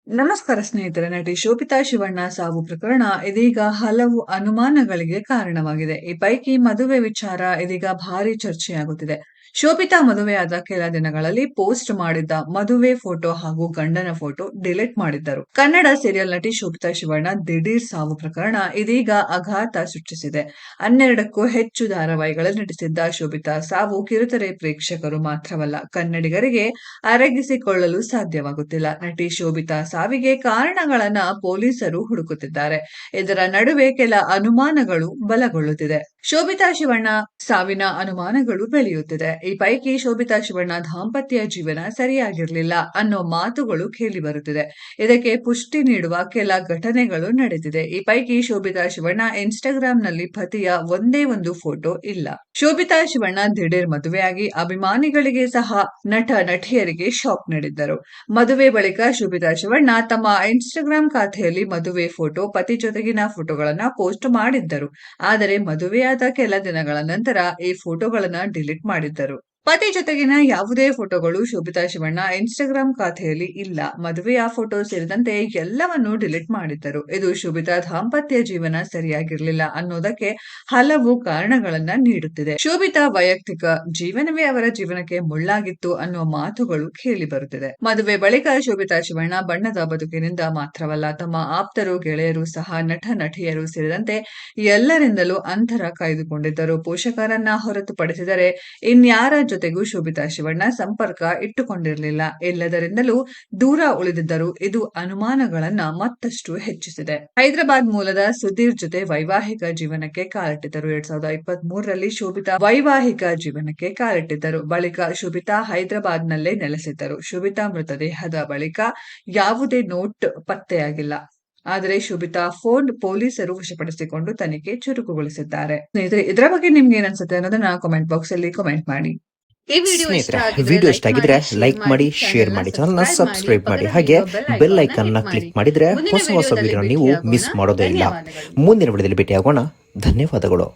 ನಮಸ್ಕಾರ ಸ್ನೇಹಿತರೆ. ನಟಿ ಶೋಭಿತಾ ಶಿವಣ್ಣ ಸಾವು ಪ್ರಕರಣ ಇದೀಗ ಹಲವು ಅನುಮಾನಗಳಿಗೆ ಕಾರಣವಾಗಿದೆ. ಈ ಪೈಕಿ ಮದುವೆ ವಿಚಾರ ಇದೀಗ ಭಾರಿ ಚರ್ಚೆಯಾಗುತ್ತಿದೆ. ಶೋಭಿತಾ ಮದುವೆಯಾದ ಕೆಲ ದಿನಗಳಲ್ಲಿ ಪೋಸ್ಟ್ ಮಾಡಿದ್ದ ಮದುವೆ ಫೋಟೋ ಹಾಗೂ ಗಂಡನ ಫೋಟೋ ಡಿಲೀಟ್ ಮಾಡಿದ್ದರು. ಕನ್ನಡ ಸೀರಿಯಲ್ ನಟಿ ಶೋಭಿತಾ ಶಿವಣ್ಣ ದಿಢೀರ್ ಸಾವು ಪ್ರಕರಣ ಇದೀಗ ಆಘಾತ ಸೃಷ್ಟಿಸಿದೆ. 12ಕ್ಕೂ ಹೆಚ್ಚು ಧಾರಾವಾಹಿಗಳಲ್ಲಿ ನಟಿಸಿದ್ದ ಶೋಭಿತಾ ಸಾವು ಕಿರುತೆರೆ ಪ್ರೇಕ್ಷಕರು ಮಾತ್ರವಲ್ಲ, ಕನ್ನಡಿಗರಿಗೆ ಅರಗಿಸಿಕೊಳ್ಳಲು ಸಾಧ್ಯವಾಗುತ್ತಿಲ್ಲ. ನಟಿ ಶೋಭಿತಾ ಸಾವಿಗೆ ಕಾರಣಗಳನ್ನ ಪೊಲೀಸರು ಹುಡುಕುತ್ತಿದ್ದಾರೆ. ಇದರ ನಡುವೆ ಕೆಲ ಅನುಮಾನಗಳು ಬಲಗೊಳ್ಳುತ್ತಿದೆ. ಶೋಭಿತಾ ಶಿವಣ್ಣ ಸಾವಿನ ಅನುಮಾನಗಳು ಬೆಳೆಯುತ್ತಿದೆ. ಈ ಪೈಕಿ ಶೋಭಿತಾ ಶಿವಣ್ಣ ದಾಂಪತ್ಯ ಜೀವನ ಸರಿಯಾಗಿರಲಿಲ್ಲ ಅನ್ನೋ ಮಾತುಗಳು ಕೇಳಿ ಬರುತ್ತಿದೆ. ಇದಕ್ಕೆ ಪುಷ್ಟಿ ನೀಡುವ ಕೆಲ ಘಟನೆಗಳು ನಡೆದಿದೆ. ಈ ಪೈಕಿ ಶೋಭಿತಾ ಶಿವಣ್ಣ ಇನ್ಸ್ಟಾಗ್ರಾಂನಲ್ಲಿ ಪತಿಯ ಒಂದೇ ಒಂದು ಫೋಟೋ ಇಲ್ಲ. ಶೋಭಿತಾ ಶಿವಣ್ಣ ದಿಢೀರ್ ಮದುವೆಯಾಗಿ ಅಭಿಮಾನಿಗಳಿಗೆ ಸಹ ನಟ ನಟಿಯರಿಗೆ ಶಾಕ್ ನೀಡಿದ್ದರು. ಮದುವೆ ಬಳಿಕ ಶೋಭಿತಾ ಶಿವಣ್ಣ ತಮ್ಮ ಇನ್ಸ್ಟಾಗ್ರಾಂ ಖಾತೆಯಲ್ಲಿ ಮದುವೆ ಫೋಟೋ, ಪತಿ ಜೊತೆಗಿನ ಫೋಟೋಗಳನ್ನ ಪೋಸ್ಟ್ ಮಾಡಿದ್ದರು. ಆದರೆ ಮದುವೆಯಾದ ಕೆಲ ದಿನಗಳ ನಂತರ ಈ ಫೋಟೋಗಳನ್ನ ಡಿಲೀಟ್ ಮಾಡಿದ್ದರು. ಪತಿ ಜೊತೆಗಿನ ಯಾವುದೇ ಫೋಟೋಗಳು ಶೋಭಿತಾ ಶಿವಣ್ಣ ಇನ್ಸ್ಟಾಗ್ರಾಂ ಖಾತೆಯಲ್ಲಿ ಇಲ್ಲ. ಮದುವೆಯ ಫೋಟೋ ಸೇರಿದಂತೆ ಎಲ್ಲವನ್ನೂ ಡಿಲೀಟ್ ಮಾಡಿದ್ದರು. ಇದು ಶೋಭಿತಾ ದಾಂಪತ್ಯ ಜೀವನ ಸರಿಯಾಗಿರಲಿಲ್ಲ ಅನ್ನೋದಕ್ಕೆ ಹಲವು ಕಾರಣಗಳನ್ನ ನೀಡುತ್ತಿದೆ. ಶೋಭಿತಾ ವೈಯಕ್ತಿಕ ಜೀವನವೇ ಅವರ ಜೀವನಕ್ಕೆ ಮುಳ್ಳಾಗಿತ್ತು ಅನ್ನೋ ಮಾತುಗಳು ಕೇಳಿ ಬರುತ್ತಿದೆ. ಮದುವೆ ಬಳಿಕ ಶೋಭಿತಾ ಶಿವಣ್ಣ ಬಣ್ಣದ ಬದುಕಿನಿಂದ ಮಾತ್ರವಲ್ಲ, ತಮ್ಮ ಆಪ್ತರು, ಗೆಳೆಯರು ಸಹ ನಟ ನಟಿಯರು ಸೇರಿದಂತೆ ಎಲ್ಲರಿಂದಲೂ ಅಂತರ ಕಾಯ್ದುಕೊಂಡಿದ್ದರು. ಪೋಷಕರನ್ನ ಹೊರತುಪಡಿಸಿದರೆ ಇನ್ಯಾರ ಜೊತೆಗೂ ಶೋಭಿತಾ ಶಿವಣ್ಣ ಸಂಪರ್ಕ ಇಟ್ಟುಕೊಂಡಿರಲಿಲ್ಲ. ಎಲ್ಲದರಿಂದಲೂ ದೂರ ಉಳಿದಿದ್ದರು. ಇದು ಅನುಮಾನಗಳನ್ನ ಮತ್ತಷ್ಟು ಹೆಚ್ಚಿಸಿದೆ. ಹೈದರಾಬಾದ್ ಮೂಲದ ಸುಧೀರ್ ಜೊತೆ ವೈವಾಹಿಕ ಜೀವನಕ್ಕೆ ಕಾಲಿಟ್ಟಿದ್ದರು. 2023ರಲ್ಲಿ ಶೋಭಿತಾ ವೈವಾಹಿಕ ಜೀವನಕ್ಕೆ ಕಾಲಿಟ್ಟಿದ್ದರು. ಬಳಿಕ ಶೋಭಿತಾ ಹೈದರಾಬಾದ್ನಲ್ಲೇ ನೆಲೆಸಿದ್ದರು. ಶೋಭಿತಾ ಮೃತದೇಹದ ಬಳಿಕ ಯಾವುದೇ ನೋಟ್ ಪತ್ತೆಯಾಗಿಲ್ಲ. ಆದರೆ ಶೋಭಿತಾ ಫೋನ್ ಪೊಲೀಸರು ವಶಪಡಿಸಿಕೊಂಡು ತನಿಖೆ ಚುರುಕುಗೊಳಿಸಿದ್ದಾರೆ. ಸ್ನೇಹಿತರೆ, ಇದರ ಬಗ್ಗೆ ನಿಮ್ಗೆ ಏನನ್ಸುತ್ತೆ ಅನ್ನೋದನ್ನ ಕಾಮೆಂಟ್ ಬಾಕ್ಸ್ ಅಲ್ಲಿ ಕಾಮೆಂಟ್ ಮಾಡಿ. ಸ್ನೇಹಿತರೆ, ವಿಡಿಯೋ ಇಷ್ಟ ಆಗಿದ್ರೆ ಲೈಕ್ ಮಾಡಿ, ಶೇರ್ ಮಾಡಿ, ಚಾನಲ್ನ ಸಬ್ಸ್ಕ್ರೈಬ್ ಮಾಡಿ, ಹಾಗೆ ಬೆಲ್ ಐಕಾನ್ ನ ಕ್ಲಿಕ್ ಮಾಡಿದ್ರೆ ಹೊಸ ವಿಡಿಯೋ ನೀವು ಮಿಸ್ ಮಾಡೋದೇ ಇಲ್ಲ. ಮುಂದಿನ ವಿಡಿಯೋದಲ್ಲಿ ಭೇಟಿಯಾಗೋಣ. ಧನ್ಯವಾದಗಳು.